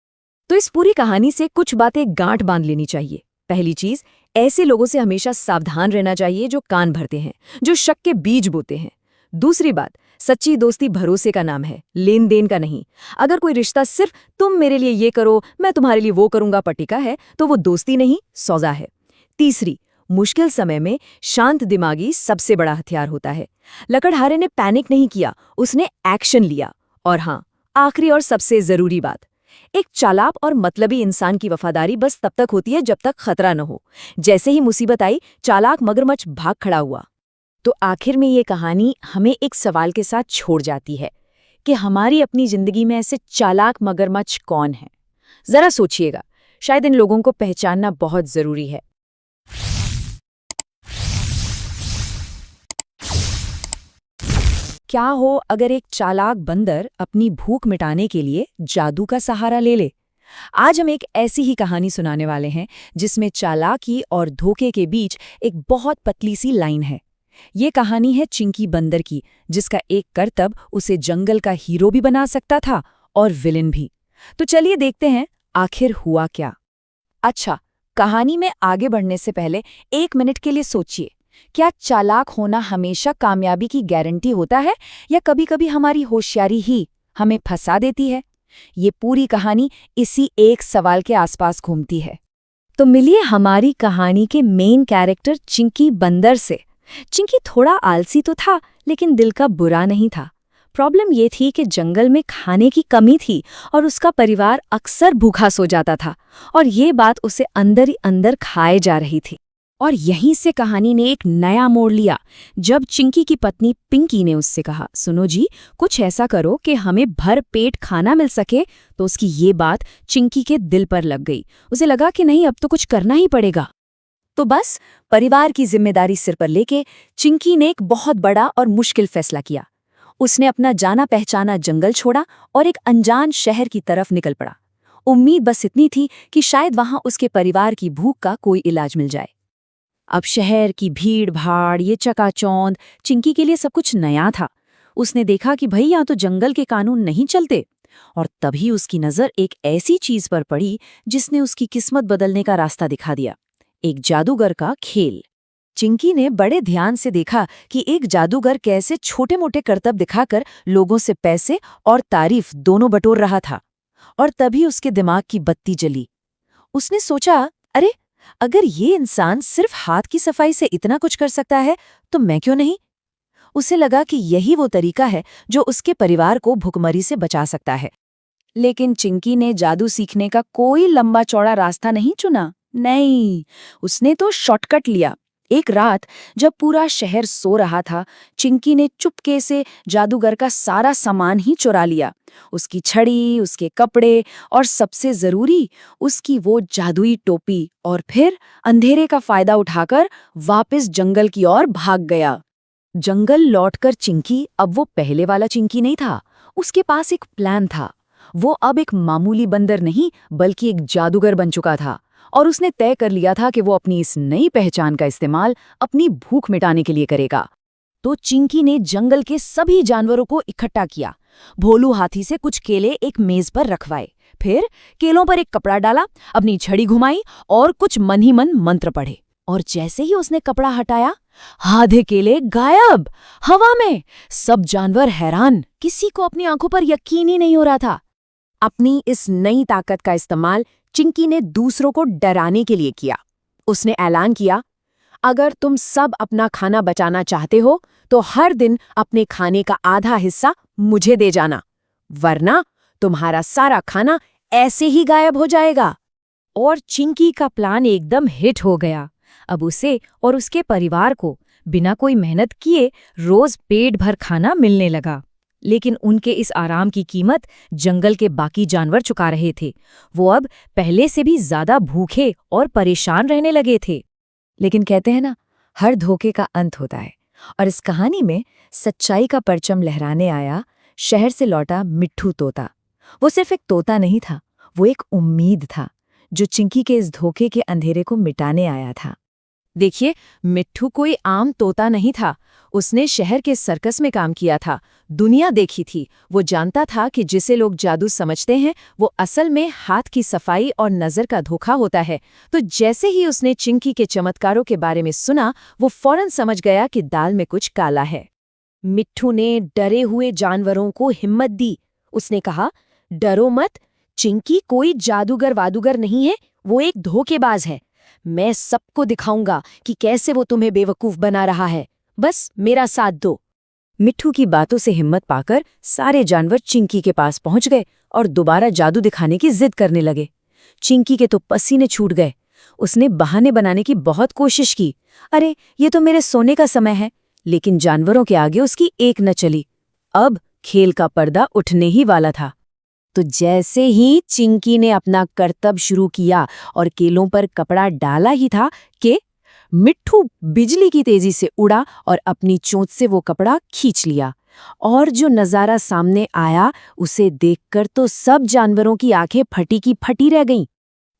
तो इस पूरी कहानी से कुछ बातें गांठ बांध लेनी चाहिए। पहली चीज, ऐसे लोगों से हमेशा सावधान रहना चाहिए जो कान भरते हैं, जो शक के बीज बोते हैं। दूसरी बात, सच्ची दोस्ती भरोसे का नाम है, लेन देन का नहीं। अगर कोई रिश्ता सिर्फ तुम मेरे लिए ये करो, मैं तुम्हारे लिए वो करूंगा पटिका है, तो वो दोस्ती नहीं, सौदा है। तीसरी, मुश्किल समय में शांत दिमागी सबसे बड़ा हथियार होता है। लकड़हारे ने पैनिक नहीं किया, उसने एक्शन लिया। और हाँ, आखिरी और सबसे जरूरी बात, एक चालाक और मतलबी इंसान की वफादारी बस तब तक होती है जब तक खतरा न हो। जैसे ही मुसीबत आई, चालाक मगरमच्छ भाग खड़ा हुआ। तो आखिर में ये कहानी हमें एक सवाल के साथ छोड़ जाती है कि हमारी अपनी जिंदगी में ऐसे चालाक मगरमच्छ कौन हैं? जरा सोचिएगा, शायद इन लोगों को पहचानना बहुत जरूरी है। क्या हो अगर एक चालाक बंदर अपनी भूख मिटाने के लिए जादू का सहारा ले ले? आज हम एक ऐसी ही कहानी सुनाने वाले हैं जिसमें चालाकी और धोखे के बीच एक बहुत पतली सी लाइन है। ये कहानी है चिंकी बंदर की, जिसका एक करतब उसे जंगल का हीरो भी बना सकता था और विलेन भी। तो चलिए देखते हैं आखिर हुआ क्या। अच्छा, कहानी में आगे बढ़ने से पहले 1 मिनट के लिए सोचिए, क्या चालाक होना हमेशा कामयाबी की गारंटी होता है या कभी-कभी हमारी होशियारी ही हमें फंसा देती है? ये पूरी कहानी इसी एक सवाल के आसपास घूमती है। तो मिलिए हमारी कहानी के मेन कैरेक्टर चिंकी बंदर से। चिंकी थोड़ा आलसी तो था, लेकिन दिल का बुरा नहीं था। प्रॉब्लम ये थी कि जंगल में खाने की कमी थी और उसका परिवार अक्सर भूखा सो जाता था, और ये बात उसे अंदर ही अंदर खाए जा रही थी। और यहीं से कहानी ने एक नया मोड़ लिया, जब चिंकी की पत्नी पिंकी ने उससे कहा, सुनो जी, कुछ ऐसा करो कि हमें भर पेट खाना मिल सके। तो उसकी ये बात चिंकी के दिल पर लग गई। उसे लगा कि नहीं, अब तो कुछ करना ही पड़ेगा। तो बस परिवार की जिम्मेदारी सिर पर लेके चिंकी ने एक बहुत बड़ा और मुश्किल फैसला किया। उसने अपना जाना पहचाना जंगल छोड़ा और एक अनजान शहर की तरफ निकल पड़ा। उम्मीद बस इतनी थी कि शायद वहां उसके परिवार की भूख का कोई इलाज मिल जाए। अब शहर की भीड़ भाड़, ये चकाचौंध, चिंकी के लिए सब कुछ नया था। उसने देखा कि भाई यहाँ तो जंगल के कानून नहीं चलते। और तभी उसकी नज़र एक ऐसी चीज पर पड़ी जिसने उसकी किस्मत बदलने का रास्ता दिखा दिया, एक जादूगर का खेल। चिंकी ने बड़े ध्यान से देखा कि एक जादूगर कैसे छोटे मोटे करतब दिखाकर लोगों से पैसे और तारीफ दोनों बटोर रहा था। और तभी उसके दिमाग की बत्ती जली। उसने सोचा, अरे अगर ये इंसान सिर्फ हाथ की सफाई से इतना कुछ कर सकता है तो मैं क्यों नहीं? उसे लगा कि यही वो तरीका है जो उसके परिवार को भुखमरी से बचा सकता है। लेकिन चिंकी ने जादू सीखने का कोई लंबा चौड़ा रास्ता नहीं चुना। नहीं, उसने तो शॉर्टकट लिया। एक रात जब पूरा शहर सो रहा था, चिंकी ने चुपके से जादूगर का सारा सामान ही चुरा लिया। उसकी छड़ी, उसके कपड़े और सबसे जरूरी उसकी वो जादुई टोपी, और फिर अंधेरे का फायदा उठाकर वापस जंगल की ओर भाग गया। जंगल लौटकर चिंकी अब वो पहले वाला चिंकी नहीं था। उसके पास एक प्लान था। वो अब एक मामूली बंदर नहीं बल्कि एक जादूगर बन चुका था, और उसने तय कर लिया था कि वो अपनी इस नई पहचान का इस्तेमाल अपनी भूख मिटाने के लिए करेगा। तो चिंकी ने जंगल के सभी जानवरों को इकट्ठा किया। भोलू हाथी से कुछ केले एक मेज पर रखवाए, फिर केलों पर एक कपड़ा डाला, अपनी छड़ी घुमाई और कुछ मन ही मन मंत्र पढ़े। और जैसे ही उसने कपड़ा हटाया, आधे केले गायब हवा में। सब जानवर हैरान, किसी को अपनी आंखों पर यकीन ही नहीं हो रहा था। अपनी इस नई ताकत का इस्तेमाल चिंकी ने दूसरों को डराने के लिए किया। उसने ऐलान किया, अगर तुम सब अपना खाना बचाना चाहते हो तो हर दिन अपने खाने का आधा हिस्सा मुझे दे जाना, वरना तुम्हारा सारा खाना ऐसे ही गायब हो जाएगा। और चिंकी का प्लान एकदम हिट हो गया। अब उसे और उसके परिवार को बिना कोई मेहनत किए रोज पेट भर खाना मिलने लगा। लेकिन उनके इस आराम की कीमत जंगल के बाकी जानवर चुका रहे थे। वो अब पहले से भी ज्यादा भूखे और परेशान रहने लगे थे। लेकिन कहते हैं ना, हर धोखे का अंत होता है। और इस कहानी में सच्चाई का परचम लहराने आया शहर से लौटा मिट्ठू तोता। वो सिर्फ एक तोता नहीं था, वो एक उम्मीद था जो चिंकी के इस धोखे के अंधेरे को मिटाने आया था। देखिए, मिट्ठू कोई आम तोता नहीं था। उसने शहर के सर्कस में काम किया था, दुनिया देखी थी। वो जानता था कि जिसे लोग जादू समझते हैं वो असल में हाथ की सफाई और नज़र का धोखा होता है। तो जैसे ही उसने चिंकी के चमत्कारों के बारे में सुना, वो फौरन समझ गया कि दाल में कुछ काला है। मिट्ठू ने डरे हुए जानवरों को हिम्मत दी। उसने कहा, डरो मत, चिंकी कोई जादूगर वादूगर नहीं है, वो एक धोखेबाज है। मैं सबको दिखाऊंगा कि कैसे वो तुम्हें बेवकूफ बना रहा है। बस मेरा साथ दो। मिट्ठू की बातों से हिम्मत पाकर सारे जानवर चिंकी के पास पहुंच गए और दोबारा जादू दिखाने की जिद करने लगे। चिंकी के तो पसीने छूट गए। उसने बहाने बनाने की बहुत कोशिश की। अरे, ये तो मेरे सोने का समय है। लेकिन जानवरों के आगे उसकी एक न चली। अब खेल का पर्दा उठने ही वाला था। तो जैसे ही चिंकी ने अपना करतब शुरू किया और केलों पर कपड़ा डाला ही था कि मिट्ठू बिजली की तेजी से उड़ा और अपनी चोंच से वो कपड़ा खींच लिया। और जो नज़ारा सामने आया, उसे देखकर तो सब जानवरों की आंखें फटी की फटी रह गईं।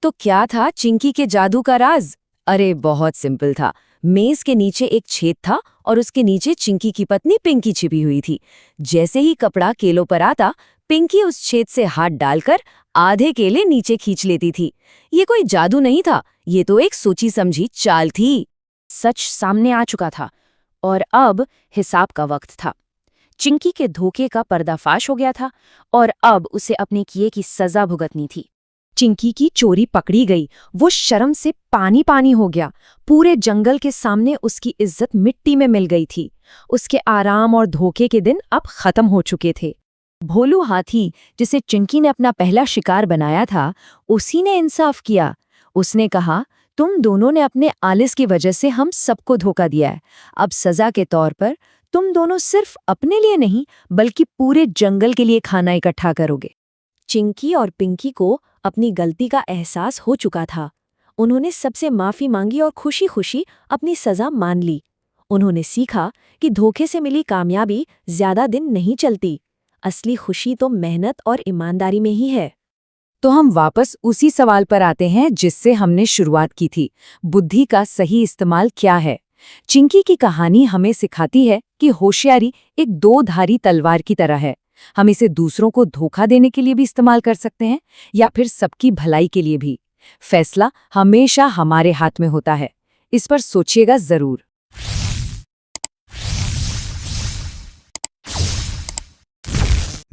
तो क्या था चिंकी के जादू का राज? अरे, बहुत सिंपल था। मेज के नीचे एक छेद था और उसके नीचे चिंकी की पत्नी पिंकी छिपी हुई थी। जैसे ही कपड़ा केलों पर आता, पिंकी उस छेद से हाथ डालकर आधे केले नीचे खींच लेती थी। ये कोई जादू नहीं था, ये तो एक सोची समझी चाल थी। सच सामने आ चुका था और अब हिसाब का वक्त था। चिंकी के धोखे का पर्दाफाश हो गया था और अब उसे अपने किए की सजा भुगतनी थी। चिंकी की चोरी पकड़ी गई। वो शर्म से पानी पानी हो गया। पूरे जंगल के सामने उसकी इज्जत मिट्टी में मिल गई थी। उसके आराम और धोखे के दिन अब खत्म हो चुके थे। भोलू हाथी, जिसे चिंकी ने अपना पहला शिकार बनाया था, उसी ने इंसाफ किया। उसने कहा, तुम दोनों ने अपने आलस की वजह से हम सबको धोखा दिया है। अब सजा के तौर पर तुम दोनों सिर्फ अपने लिए नहीं बल्कि पूरे जंगल के लिए खाना इकट्ठा करोगे। चिंकी और पिंकी को अपनी गलती का एहसास हो चुका था। उन्होंने सबसे माफी मांगी और खुशी खुशी अपनी सजा मान ली। उन्होंने सीखा कि धोखे से मिली कामयाबी ज्यादा दिन नहीं चलती। असली खुशी तो मेहनत और ईमानदारी में ही है। तो हम वापस उसी सवाल पर आते हैं जिससे हमने शुरुआत की थी। बुद्धि का सही इस्तेमाल क्या है? चिंकी की कहानी हमें सिखाती है कि होशियारी एक दो-धारी तलवार की तरह है। हम इसे दूसरों को धोखा देने के लिए भी इस्तेमाल कर सकते हैं या फिर सबकी भलाई के लिए भी। फैसला हमेशा हमारे हाथ में होता है। इस पर सोचिएगा जरूर।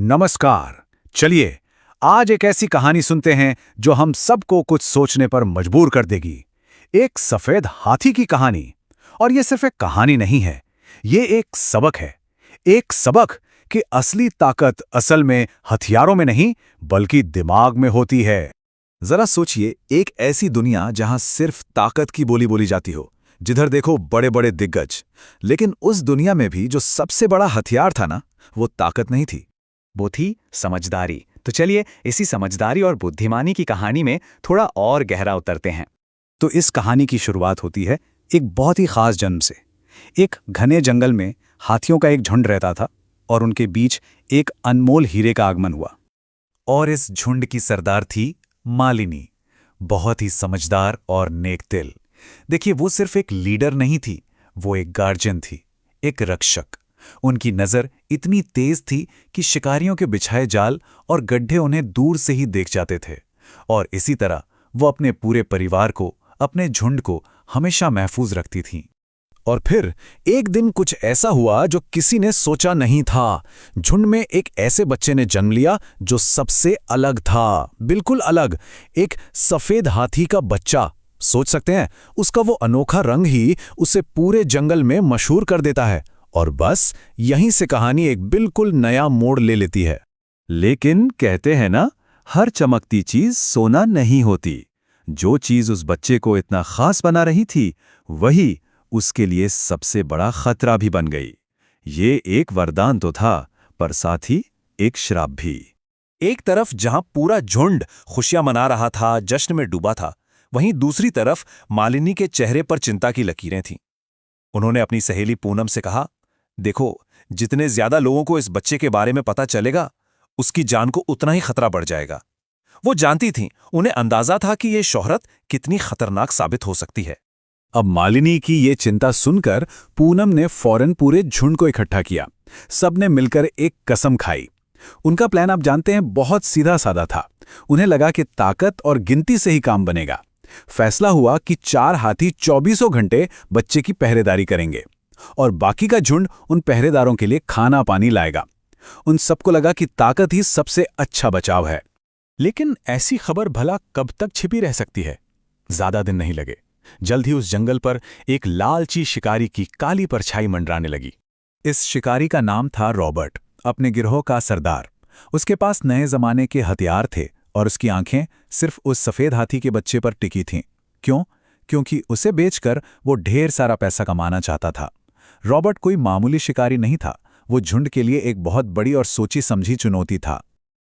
नमस्कार। चलिए आज एक ऐसी कहानी सुनते हैं जो हम सबको कुछ सोचने पर मजबूर कर देगी। एक सफेद हाथी की कहानी। और ये सिर्फ एक कहानी नहीं है, ये एक सबक है। एक सबक कि असली ताकत असल में हथियारों में नहीं बल्कि दिमाग में होती है। जरा सोचिए, एक ऐसी दुनिया जहां सिर्फ ताकत की बोली जाती हो, जिधर देखो बड़े बड़े दिग्गज, लेकिन उस दुनिया में भी जो सबसे बड़ा हथियार था ना, वो ताकत नहीं थी, वो थी समझदारी। तो चलिए इसी समझदारी और बुद्धिमानी की कहानी में थोड़ा और गहरा उतरते हैं। तो इस कहानी की शुरुआत होती है एक बहुत ही खास जन्म से। एक घने जंगल में हाथियों का एक झुंड रहता था और उनके बीच एक अनमोल हीरे का आगमन हुआ। और इस झुंड की सरदार थी मालिनी, बहुत ही समझदार और नेक दिल। देखिए, वो सिर्फ एक लीडर नहीं थी, वो एक गार्जियन थी, एक रक्षक। उनकी नज़र इतनी तेज थी कि शिकारियों के बिछाए जाल और गड्ढे उन्हें दूर से ही देख जाते थे। और इसी तरह वो अपने पूरे परिवार को, अपने झुंड को हमेशा महफूज रखती थीं। और फिर एक दिन कुछ ऐसा हुआ जो किसी ने सोचा नहीं था। झुंड में एक ऐसे बच्चे ने जन्म लिया जो सबसे अलग था, बिल्कुल अलग। एक सफेद हाथी का बच्चा। सोच सकते हैं, उसका वो अनोखा रंग ही उसे पूरे जंगल में मशहूर कर देता है। और बस यहीं से कहानी एक बिल्कुल नया मोड़ ले लेती है। लेकिन कहते हैं ना, हर चमकती चीज सोना नहीं होती। जो चीज उस बच्चे को इतना खास बना रही थी, वही उसके लिए सबसे बड़ा खतरा भी बन गई। ये एक वरदान तो था, पर साथ ही एक श्राप भी। एक तरफ जहां पूरा झुंड खुशियां मना रहा था, जश्न में डूबा था, वहीं दूसरी तरफ मालिनी के चेहरे पर चिंता की लकीरें थीं। उन्होंने अपनी सहेली पूनम से कहा, देखो, जितने ज्यादा लोगों को इस बच्चे के बारे में पता चलेगा, उसकी जान को उतना ही खतरा बढ़ जाएगा। वो जानती थीं, उन्हें अंदाजा था कि ये शोहरत कितनी खतरनाक साबित हो सकती है। अब मालिनी की ये चिंता सुनकर पूनम ने फौरन पूरे झुंड को इकट्ठा किया। सबने मिलकर एक कसम खाई। उनका प्लान आप जानते हैं, बहुत सीधा साधा था। उन्हें लगा कि ताकत और गिनती से ही काम बनेगा। फैसला हुआ कि 4 हाथी 24 घंटे बच्चे की पहरेदारी करेंगे और बाकी का झुंड उन पहरेदारों के लिए खाना पानी लाएगा। उन सबको लगा कि ताकत ही सबसे अच्छा बचाव है। लेकिन ऐसी खबर भला कब तक छिपी रह सकती है? ज्यादा दिन नहीं लगे। जल्द ही उस जंगल पर एक लालची शिकारी की काली परछाई मंडराने लगी। इस शिकारी का नाम था रॉबर्ट, अपने गिरोह का सरदार। उसके पास नए जमाने के हथियार थे और उसकी आंखें सिर्फ उस सफेद हाथी के बच्चे पर टिकी थीं। क्यों? क्योंकि उसे बेचकर वो ढेर सारा पैसा कमाना चाहता था। रॉबर्ट कोई मामूली शिकारी नहीं था, वो झुंड के लिए एक बहुत बड़ी और सोची समझी चुनौती था।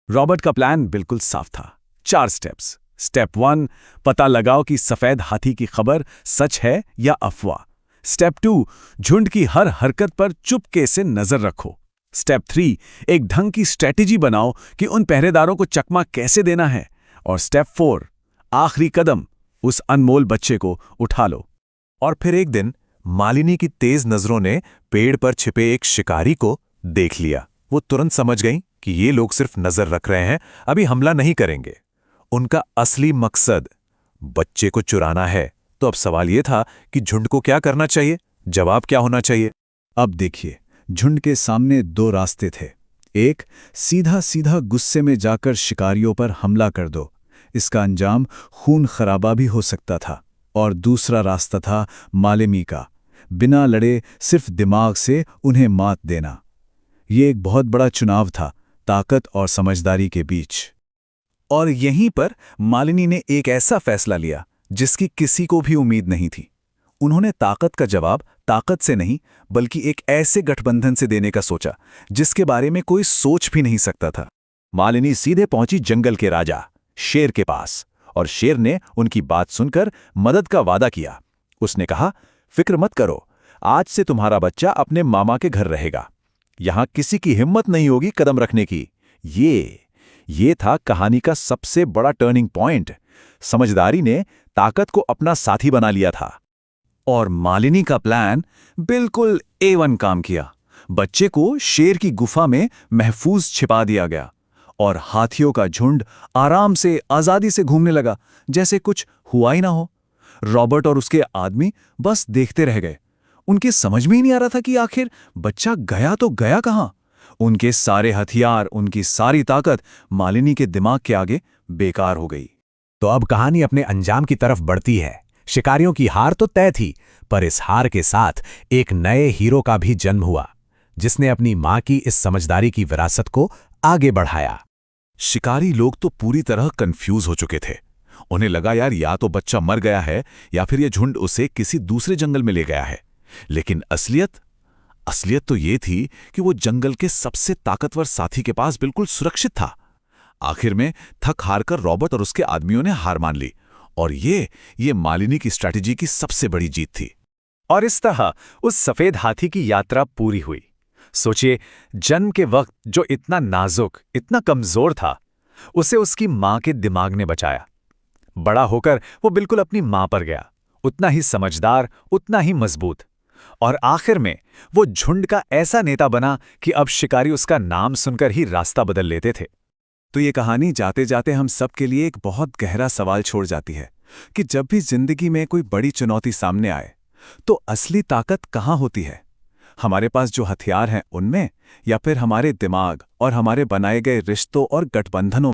रॉबर्ट का प्लान बिल्कुल साफ था। 4 स्टेप्स। स्टेप 1, पता लगाओ कि सफेद हाथी की खबर सच है या अफवाह। स्टेप 2, झुंड की हर हरकत पर चुपके से नजर रखो। स्टेप 3, एक ढंग की स्ट्रेटेजी बनाओ कि उन पहरेदारों को चकमा कैसे देना है। और स्टेप 4, आखिरी कदम, उस अनमोल बच्चे को उठा लो। और फिर एक दिन मालिनी की तेज नजरों ने पेड़ पर छिपे एक शिकारी को देख लिया। वो तुरंत समझ गई कि ये लोग सिर्फ नजर रख रहे हैं, अभी हमला नहीं करेंगे। उनका असली मकसद बच्चे को चुराना है। तो अब सवाल यह था कि झुंड को क्या करना चाहिए, जवाब क्या होना चाहिए। अब देखिए, झुंड के सामने 2 रास्ते थे। एक, सीधा सीधा गुस्से में जाकर शिकारियों पर हमला कर दो, इसका अंजाम खून खराबा भी हो सकता था। और दूसरा रास्ता था मालिनी का, बिना लड़े सिर्फ दिमाग से उन्हें मात देना। ये एक बहुत बड़ा चुनाव था, ताकत और समझदारी के बीच। और यहीं पर मालिनी ने एक ऐसा फैसला लिया जिसकी किसी को भी उम्मीद नहीं थी। उन्होंने ताकत का जवाब ताकत से नहीं, बल्कि एक ऐसे गठबंधन से देने का सोचा जिसके बारे में कोई सोच भी नहीं सकता था। मालिनी सीधे पहुंची जंगल के राजा शेर के पास, और शेर ने उनकी बात सुनकर मदद का वादा किया। उसने कहा, फिक्र मत करो, आज से तुम्हारा बच्चा अपने मामा के घर रहेगा। यहां किसी की हिम्मत नहीं होगी कदम रखने की। ये था कहानी का सबसे बड़ा टर्निंग पॉइंट। समझदारी ने ताकत को अपना साथी बना लिया था। और मालिनी का प्लान बिल्कुल A1 काम किया। बच्चे को शेर की गुफा में महफूज छिपा दिया गया और हाथियों का झुंड आराम से आजादी से घूमने लगा, जैसे कुछ हुआ ही ना हो। रॉबर्ट और उसके आदमी बस देखते रह गए। उनके समझ में ही नहीं आ रहा था कि आखिर बच्चा गया तो गया कहां। उनके सारे हथियार, उनकी सारी ताकत मालिनी के दिमाग के आगे बेकार हो गई। तो अब कहानी अपने अंजाम की तरफ बढ़ती है। शिकारियों की हार तो तय थी, पर इस हार के साथ एक नए हीरो का भी जन्म हुआ, जिसने अपनी मां की इस समझदारी की विरासत को आगे बढ़ाया। शिकारी लोग तो पूरी तरह कंफ्यूज हो चुके थे। उन्हें लगा यार या तो बच्चा मर गया है या फिर ये झुंड उसे किसी दूसरे जंगल में ले गया है। लेकिन असलियत तो ये थी कि वो जंगल के सबसे ताकतवर साथी के पास बिल्कुल सुरक्षित था। आखिर में थक हारकर रॉबर्ट और उसके आदमियों ने हार मान ली, और ये मालिनी की स्ट्रैटेजी की सबसे बड़ी जीत थी। और इस तरह उस सफेद हाथी की यात्रा पूरी हुई। सोचिए, जन्म के वक्त जो इतना नाजुक, इतना कमजोर था, उसे उसकी मां के दिमाग ने बचाया। बड़ा होकर वो बिल्कुल अपनी मां पर गया, उतना ही समझदार, उतना ही मजबूत। और आखिर में वो झुंड का ऐसा नेता बना कि अब शिकारी उसका नाम सुनकर ही रास्ता बदल लेते थे। तो ये कहानी जाते जाते हम सब के लिए एक बहुत गहरा सवाल छोड़ जाती है कि जब भी जिंदगी में कोई बड़ी चुनौती सामने आए, तो असली ताकत कहाँ होती है? हमारे पास जो हथियार हैं उनमें, या फिर हमारे दिमाग और हमारे बनाए गए रिश्तों और गठबंधनों?